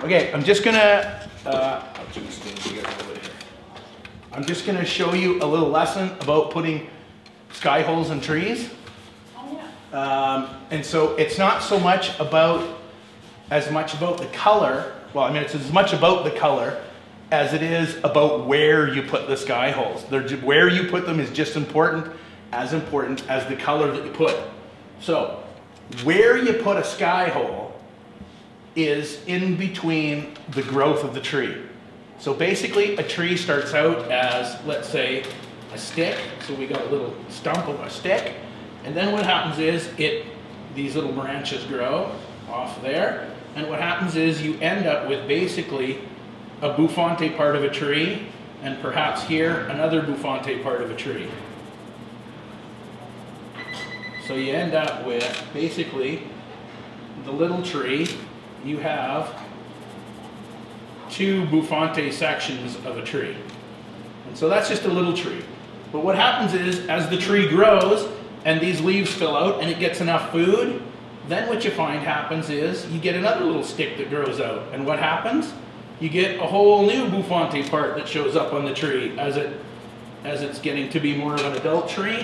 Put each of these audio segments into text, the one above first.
Okay, I'm just gonna, I'm just gonna show you a little lesson about putting sky holes in trees. Oh yeah. And so it's not so much about, as much about the color, well, I mean, it's as much about the color as it is about where you put the sky holes. Where you put them is just important as the color that you put. So, where you put a sky hole is in between the growth of the tree. So basically, a tree starts out as, let's say, a stick. So we got a little stump of a stick. And then what happens is, these little branches grow off there. And what happens is you end up with basically a bouffante part of a tree, and perhaps here, another bouffante part of a tree. So you end up with, basically, the little tree, you have two bouffante sections of a tree. And so that's just a little tree. But what happens is, as the tree grows, and these leaves fill out, and it gets enough food, then what you find happens is, you get another little stick that grows out. And what happens? You get a whole new bouffante part that shows up on the tree. As it's getting to be more of an adult tree,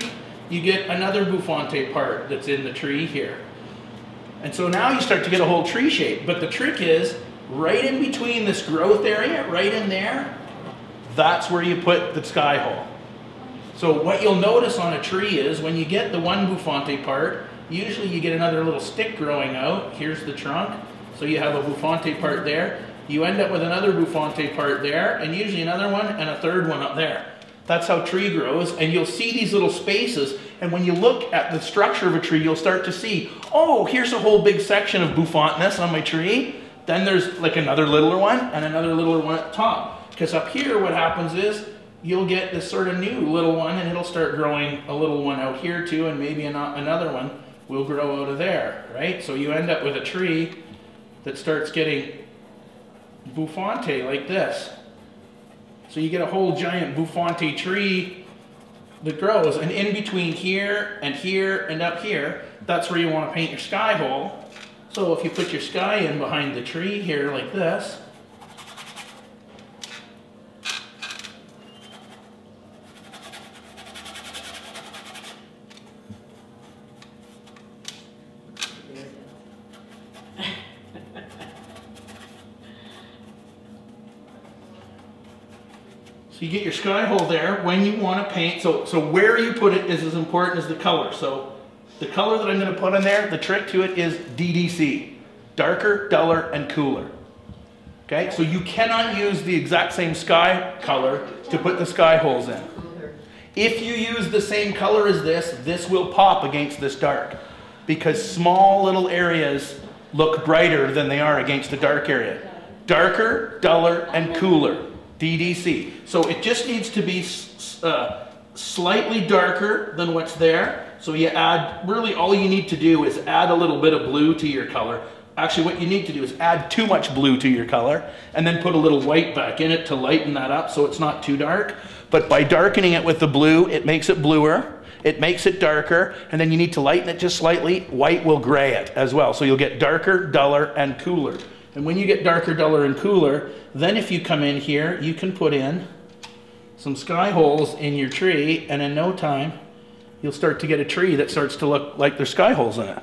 you get another bouffante part that's in the tree here. And so now you start to get a whole tree shape. But the trick is, right in between this growth area, right in there, that's where you put the sky hole. So what you'll notice on a tree is, when you get the one bouffante part, usually you get another little stick growing out. Here's the trunk. So you have a bouffante part there. You end up with another bouffante part there, and usually another one, and a third one up there. That's how tree grows, and you'll see these little spaces, and when you look at the structure of a tree, you'll start to see, oh, here's a whole big section of bouffanteness on my tree. Then there's like another littler one, and another littler one at the top. Because up here, what happens is, you'll get this sort of new little one, and it'll start growing a little one out here too, and maybe another one will grow out of there, right? So you end up with a tree that starts getting bouffante like this. So you get a whole giant bouffante tree that grows, and in between here and up here, that's where you want to paint your sky hole. So if you put your sky in behind the tree here like this, you get your sky hole there when you want to paint. So where you put it is as important as the color. So the color that I'm going to put in there, the trick to it is DDC. Darker, duller, and cooler. Okay, so you cannot use the exact same sky color to put the sky holes in. If you use the same color as this will pop against this dark, because small little areas look brighter than they are against the dark area. Darker, duller, and cooler. DDC. So it just needs to be slightly darker than what's there. So you add, really all you need to do is add a little bit of blue to your color. Actually, what you need to do is add too much blue to your color, and then put a little white back in it to lighten that up so it's not too dark. But by darkening it with the blue, it makes it bluer, it makes it darker, and then you need to lighten it just slightly. White will gray it as well. So you'll get darker, duller, and cooler. And when you get darker, duller, and cooler, then if you come in here, you can put in some sky holes in your tree, and in no time, you'll start to get a tree that starts to look like there's sky holes in it.